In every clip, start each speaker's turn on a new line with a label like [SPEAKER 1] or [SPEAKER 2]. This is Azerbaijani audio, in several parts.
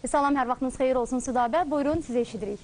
[SPEAKER 1] Salam, hər vaxtınız xeyir olsun Südabə. Buyurun, sizi eşidirik.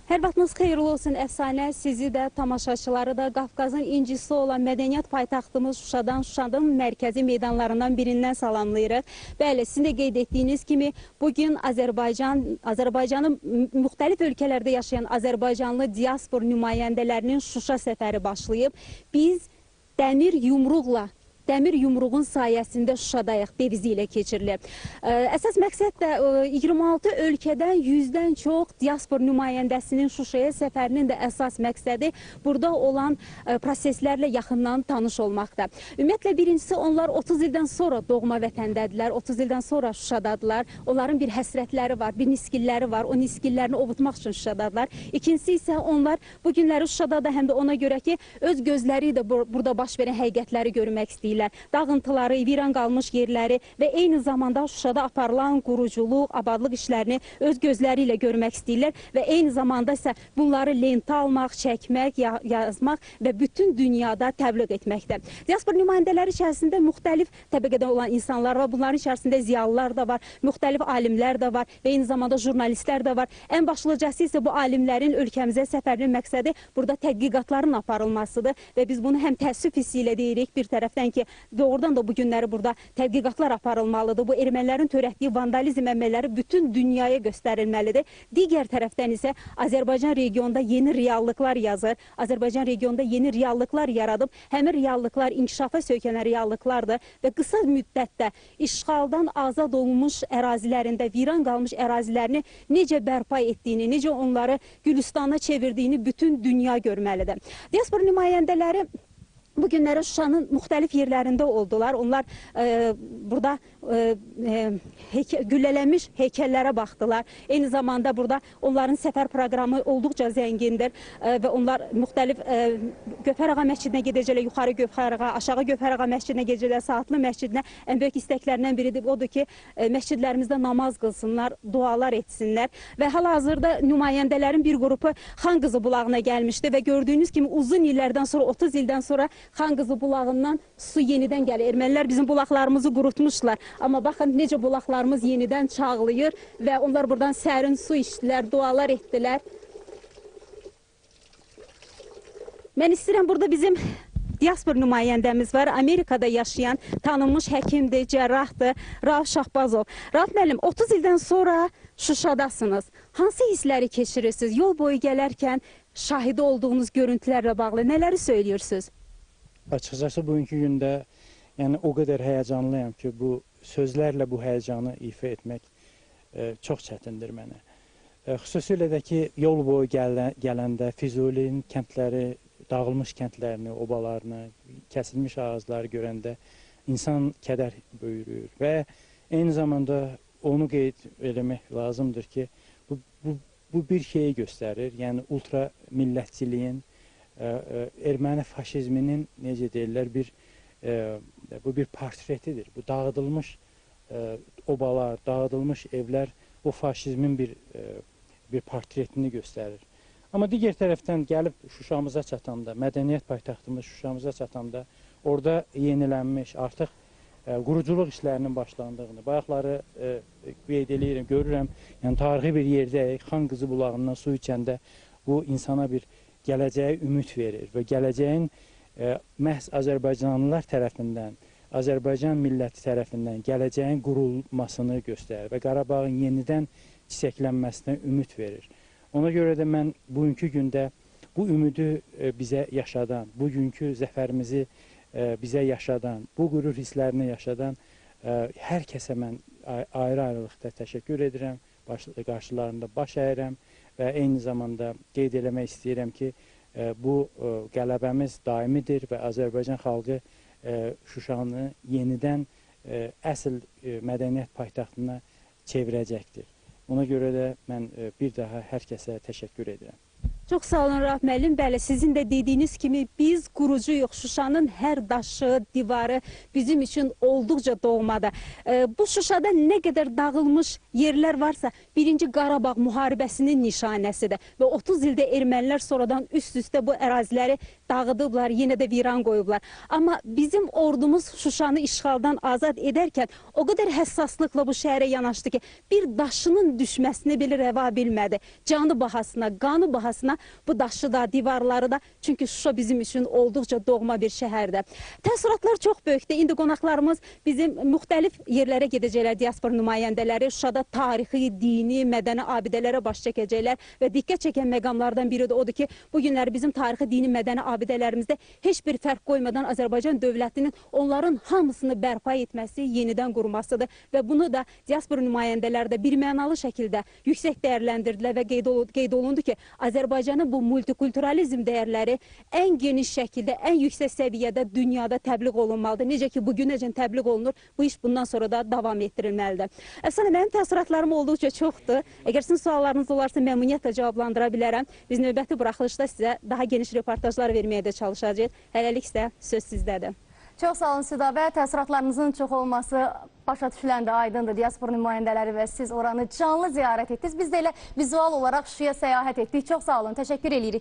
[SPEAKER 2] Hər vaxtınız xeyirli olsun Əfsanə, sizi də, tamaşaçıları da Qafqazın incisi olan mədəniyyət paytaxtımız Şuşanın mərkəzi meydanlarından birindən salamlayırıq. Bəli, sizin də qeyd etdiyiniz kimi bugün Azərbaycanın müxtəlif ölkələrdə yaşayan Azərbaycanlı diaspor nümayəndələrinin Şuşa səfəri başlayıb. Biz dəmir yumruğun sayəsində Şuşadayıq devizi ilə keçirilir. Əsas məqsəd də 26 ölkədən 100-dən çox diaspor nümayəndəsinin Şuşaya səfərinin də əsas məqsədi burada olan proseslərlə yaxından tanış olmaqda. Ümumiyyətlə, birincisi onlar 30 ildən sonra doğma vətəndədirlər, 30 ildən sonra Şuşadadılar. Onların bir həsrətləri var, bir niskilləri var, o niskillərini ovutmaq üçün Şuşadadılar. İkincisi isə onlar bu günləri Şuşada həm də ona görə ki, öz gözləri ilə burada baş verən həqiqətləri görmək istəyirlər. Dağıntıları, viran qalmış yerləri və eyni zamanda Şuşada aparılan quruculuq, abadlıq işlərini öz gözləri ilə görmək istəyirlər və eyni zamanda isə bunları lentə almaq, çəkmək, yazmaq və bütün dünyada təbliğ etməkdə. Diaspor nümayəndələri içərisində müxtəlif təbəqədə olan insanlar var, bunların içərisində ziyalılar da var, müxtəlif alimlər də var və eyni zamanda jurnalistlər də var. Ən başlıcası isə bu alimlərin ölkəmizə səfərinin məqsədi burada tədqiqatların aparılmasıdır və biz bunu həm təəssüf hissi ilə deyirik, bir tərəfdən ki, doğrudan da bu günləri burada tədqiqatlar aparılmalıdır. Bu ermənilərin törətdiyi vandalizm əməlləri bütün dünyaya göstərilməlidir. Digər tərəfdən isə Azərbaycan regionunda yeni reallıqlar yazır. Azərbaycan regionunda yeni reallıqlar yaradıb. Həmin reallıqlar inkişafa söykənən reallıqlardır və qısa müddətdə işğaldan azad olunmuş ərazilərində, viran qalmış ərazilərini necə bərpa etdiyini, necə onları Gülüstana çevirdiyini bütün dünya görməlidir. Diaspor nümayəndələri bu günləri Şuşanın müxtəlif yerlərində oldular. Onlar burada güllələnmiş heykəllərə baxdılar. Eyni zamanda burada onların səfər proqramı olduqca zəngindir və onlar müxtəlif Gövhərağa məscidinə gedəcəklər, yuxarı Gövhərağa, aşağı Gövhərağa məscidinə gedəcəklər, Saatlı məscidinə. Ən böyük istəklərindən biridir odur ki, məscidlərimizdə namaz qılsınlar, dualar etsinlər və hal-hazırda nümayəndələrin bir qrupu Xan Qızı bulağına gəlmişdi və gördüyünüz kimi uzun illərdən sonra, 30 ildən sonra Xan Qızı bulağından su yenidən gəlir. Ermənilər bizim bulaqlarımızı qurutmuşlar. Amma baxın necə bulaqlarımız yenidən çağlayır və onlar buradan sərin su içdilər, dualar etdilər. Mən istəyirəm, burada bizim diaspor nümayəndəmiz var. Amerikada yaşayan tanınmış həkimdir, cərrahdır, Rauf Şahbazov. Rauf müəllim, 30 ildən sonra Şuşadasınız. Hansı hissləri keçirirsiniz? Yol boyu gələrkən şahidi olduğunuz görüntülərlə bağlı nələri söylüyorsunuz?
[SPEAKER 3] Açıqcası bugünkü gündə o qədər həyəcanlıyam ki, bu sözlərlə bu həyəcanı ifa etmək çox çətindir mənə. Xüsusilə də ki, yol boyu gələndə Füzulinin kəndləri, dağılmış kəndlərini, obalarını, kəsilmiş ağacları görəndə insan kədər böyürür və eyni zamanda onu qeyd eləmək lazımdır ki, bu bir şeyi göstərir, yəni ultra millətçiliyin, erməni faşizminin, necə deyirlər, bu bir portretidir. Bu dağıdılmış obalar, dağıdılmış evlər o faşizmin bir portretini göstərir. Amma digər tərəfdən gəlib Şuşamıza çatanda, mədəniyyət paytaxtımız Şuşamıza çatanda orada yenilənmiş, artıq quruculuq işlərinin başlandığını, bayaqları qeyd edirəm, görürəm, yəni tarixi bir yerdəyik, Xan Qızı bulağından su içəndə bu insana bir gələcəyə ümid verir və gələcəyin məhz Azərbaycanlılar tərəfindən, Azərbaycan milləti tərəfindən gələcəyin qurulmasını göstərir və Qarabağın yenidən çiçəklənməsinə ümid verir. Ona görə də mən bugünkü gündə bu ümidi bizə yaşadan, bugünkü zəfərimizi bizə yaşadan, bu qürur hisslərini yaşadan hər kəsə mən ayrı-ayrılıqda təşəkkür edirəm, qarşılarında baş əyirəm və eyni zamanda qeyd eləmək istəyirəm ki, bu qələbəmiz daimidir və Azərbaycan xalqı Şuşanı yenidən əsl mədəniyyət paytaxtına çevirəcəkdir. Ona görə də mən bir daha hər kəsə təşəkkür edirəm.
[SPEAKER 2] Çox sağ olun Rauf müəllim. Bəli, sizin də dediyiniz kimi biz qurucuyuq. Şuşanın hər daşı, divarı bizim üçün olduqca doğmadır. Bu Şuşada nə qədər dağılmış yerlər varsa, 1-ci Qarabağ müharibəsinin nişanəsidir. Və 30 ildə ermənilər sonradan üst-üstə bu əraziləri dağıdıblar, yenə də viran qoyublar. Amma bizim ordumuz Şuşanı işğaldan azad edərkən o qədər həssaslıqla bu şəhərə yanaşdı ki, bir daşının düşməsini belə rəva bilmədi. Canı bahasına, qanı bahasına bu daşı da, divarları da. Çünki Şuşa bizim üçün olduqca doğma bir şəhərdir. Təəssüratlar çox böyükdür. İndi qonaqlarımız bizim müxtəlif yerlərə gedəcəklər, diaspor nümayəndələri. Şuşada tarixi, dini, mədəni abidələrə baş çəkəcəklər və diqqət çəkən məqamlardan biri də odur ki, bu günləri bizim tarixi, dini, mədəni abidələrimizdə heç bir fərq qoymadan Azərbaycan dövlətinin onların hamısını bərpa etməsi, yenidən qurmasıdır və bunu da diaspor nümayəndələri də birmənalı şəkildə yüksək dəyərləndirdilər və qeyd olundu ki, Azərbaycanın bu multikulturalizm dəyərləri ən geniş şəkildə, ən yüksək səviyyədə dünyada təbliğ olunmalıdır. Necə ki, bugünəcən təbliğ olunur, bu iş bundan sonra da davam etdirilməlidir. Əfsanə, mənim təəssüratlarım olduqca çoxdur. Əgər sizin suallarınız olarsa, məmnuniyyətlə cavablandıra bilərəm. Biz növbəti buraxılışda sizə daha geniş reportajlar verməyə də çalışacağıq. Hələlik isə söz sizdədir.
[SPEAKER 1] Çox sağ olun Südabə. Təəssüratlarınızın çox olması başa düşülən də aydındır. Diaspor nümayəndələri və siz oranı canlı ziyarət etdiniz. Biz də elə vizual olaraq Şuşaya səyahət etdik. Çox sağ olun. Təşəkkür edirik.